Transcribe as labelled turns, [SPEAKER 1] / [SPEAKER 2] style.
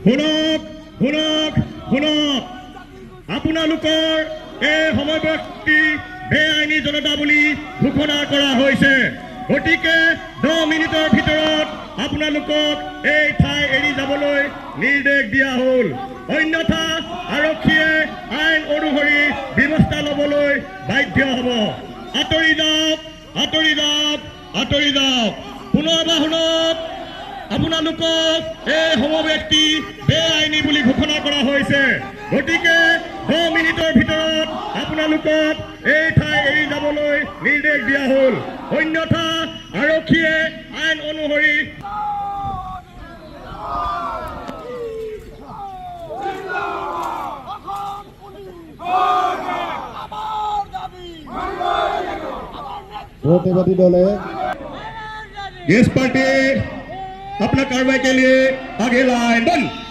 [SPEAKER 1] শুনক শুনক শুনক আপোনালোকৰ এই সমব্যক্তি বেআইনী জনতা বুলি ঘোষণা কৰা হৈছে গতিকে 10 মিনিটৰ ভিতৰত আপোনালোকক এই ঠাই এৰি যাবলৈ নিৰ্দেশ দিয়া হ'ল অন্যথা আৰক্ষীয়ে আইন অনুসৰি ব্যৱস্থা ল'বলৈ বাধ্য হ'ব আঁতৰি যাওক আঁতৰি যাওক আঁতৰি যাওক পুনৰবাৰ শুনক আপোনালোকক এই সমব্যক্তি বেআইনী বুলি ঘোষণা কৰা হৈছে গতিকে 10 মিনিটৰ ভিতৰত আপোনালোকক এই ঠাই এৰি যাবলৈ নিৰ্দেশ দিয়া হ'ল অন্যথা আৰক্ষীয়ে আইন অনুসৰি
[SPEAKER 2] प्रतिवादी दल है
[SPEAKER 1] इस पार्टी अपना कार्रवाई के लिए आगे लाइन बंद